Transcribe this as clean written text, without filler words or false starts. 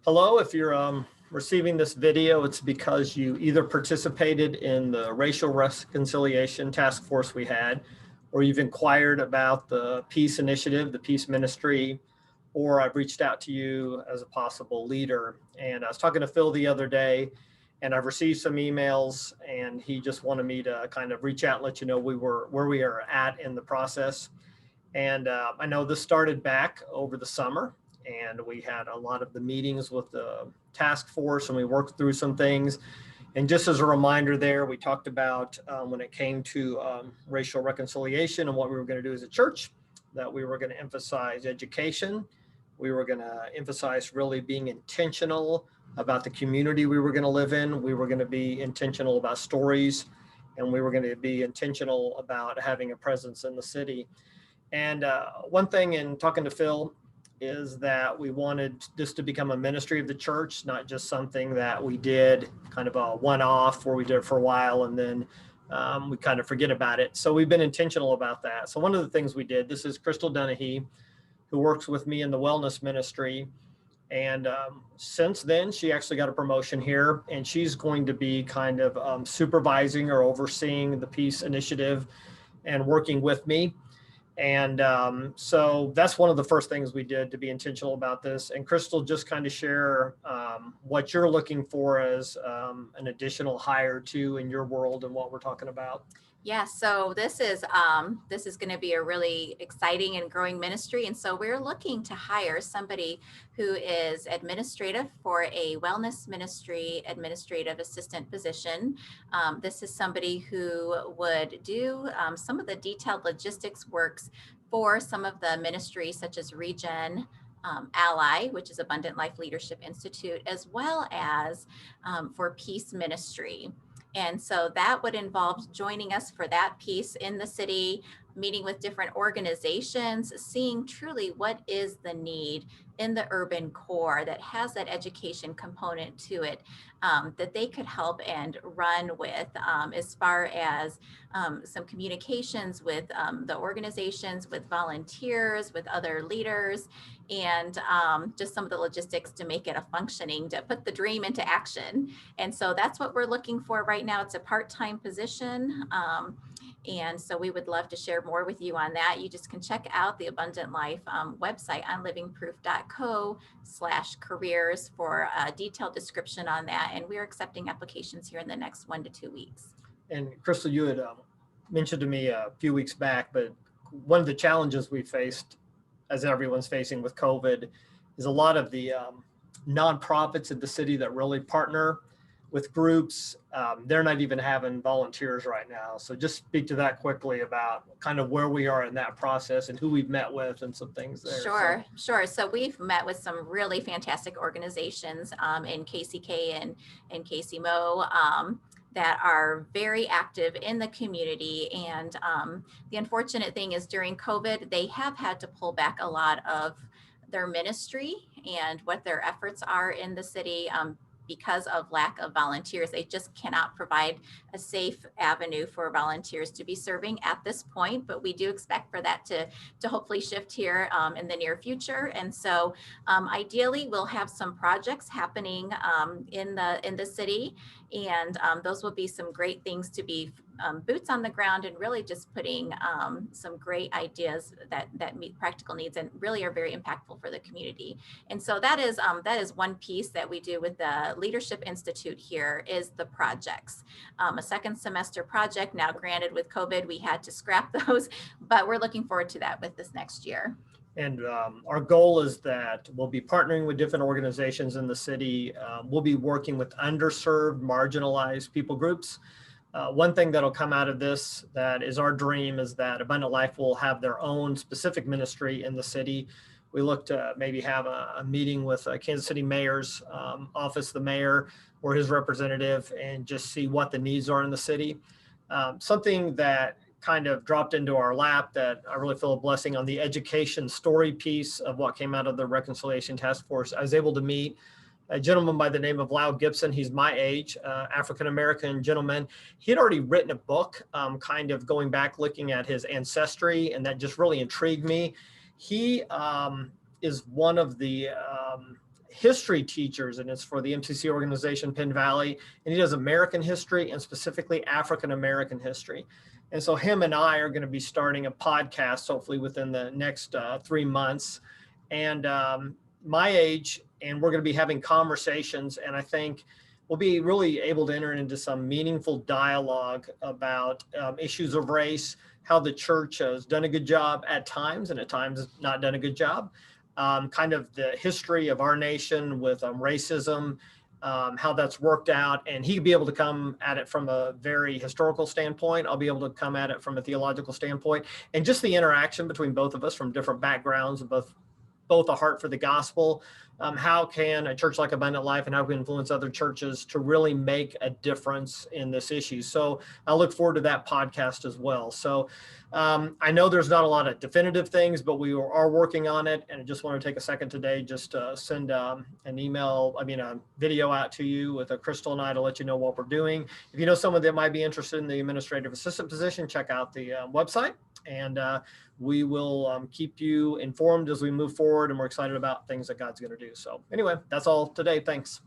Hello, if you're receiving this video, it's because you either participated in the racial reconciliation task force we had, or you've inquired about the peace initiative, the peace ministry, or I've reached out to you as a possible leader. And I was talking to Phil the other day, and I've received some emails, and he just wanted me to kind of reach out and let you know where we are at in the process. And I know this started back over the summer, and we had a lot of the meetings with the task force, and we worked through some things. And just as a reminder there, we talked about when it came to racial reconciliation and what we were going to do as a church, that we were going to emphasize education. We were going to emphasize really being intentional about the community we were going to live in. We were going to be intentional about stories, and we were going to be intentional about having a presence in the city. And one thing in talking to Phil is that we wanted this to become a ministry of the church, not just something that we did kind of a one-off where we did it for a while and then we kind of forget about it. So we've been intentional about that. So one of the things we did, this is Krystal, who works with me in the wellness ministry. And since then, she actually got a promotion here, and she's going to be kind of supervising or overseeing the peace initiative and working with me. And so that's one of the first things we did to be intentional about this. And Krystal, just kind of share what you're looking for as an additional hire too in your world and what we're talking about. Yeah, so this is going to be a really exciting and growing ministry. And so we're looking to hire somebody who is administrative for a wellness ministry administrative assistant position. This is somebody who would do some of the detailed logistics works for some of the ministries such as Regen, Ally, which is Abundant Life Leadership Institute, as well as for Peace Ministry. And so that would involve joining us for that piece in the city, meeting with different organizations, seeing truly what is the need in the urban core that has that education component to it, that they could help and run with as far as some communications with the organizations, with volunteers, with other leaders, and just some of the logistics to make it a functioning, to put the dream into action. And so that's what we're looking for right now. It's a part-time position. And so we would love to share more with you on that. You just can check out the Abundant Life website on livingproof.co/careers for a detailed description on that. And we're accepting applications here in the next 1 to 2 weeks. And Krystal, you had mentioned to me a few weeks back, but one of the challenges we faced, as everyone's facing with COVID, is a lot of the nonprofits in the city that really partner with groups. They're not even having volunteers right now. So just speak to that quickly about kind of where we are in that process and who we've met with and some things there. Sure. So we've met with some really fantastic organizations in KCK and KCMO that are very active in the community. And the unfortunate thing is during COVID, they have had to pull back a lot of their ministry and what their efforts are in the city because of lack of volunteers. They just cannot provide a safe avenue for volunteers to be serving at this point, but we do expect for that to hopefully shift here in the near future. And so ideally we'll have some projects happening in the city, and those will be some great things to be boots on the ground and really just putting some great ideas that meet practical needs and really are very impactful for the community. And so that is one piece that we do with the Leadership Institute here is the projects. A second semester project. Now, granted, with COVID, we had to scrap those, but we're looking forward to that with this next year. And our goal is that we'll be partnering with different organizations in the city. We'll be working with underserved, marginalized people groups. One thing that'll come out of this that is our dream is that Abundant Life will have their own specific ministry in the city. We look to maybe have a meeting with Kansas City Mayor's office, the mayor or his representative, and just see what the needs are in the city. Something that kind of dropped into our lap that I really feel a blessing on the education story piece of what came out of the Reconciliation Task Force. I was able to meet a gentleman by the name of Lyle Gibson. He's my age, African-American gentleman. He had already written a book, kind of going back, looking at his ancestry, and that just really intrigued me. He is one of the history teachers, and it's for the MCC organization, Penn Valley, and he does American history and specifically African American history. And so him and I are going to be starting a podcast, hopefully within the next 3 months. And my age, and we're going to be having conversations, and I think we'll be really able to enter into some meaningful dialogue about issues of race, how the church has done a good job at times and at times not done a good job, kind of the history of our nation with racism, how that's worked out. And he'd be able to come at it from a very historical standpoint. I'll be able to come at it from a theological standpoint, and just the interaction between both of us from different backgrounds, both a heart for the gospel. How can a church like Abundant Life and how can we influence other churches to really make a difference in this issue? So I look forward to that podcast as well. So I know there's not a lot of definitive things, but we are working on it. And I just want to take a second today just to send a video out to you with Krystal and I to let you know what we're doing. If you know someone that might be interested in the administrative assistant position, check out the website. And we will keep you informed as we move forward, and we're excited about things that God's going to do. So anyway, that's all today. Thanks.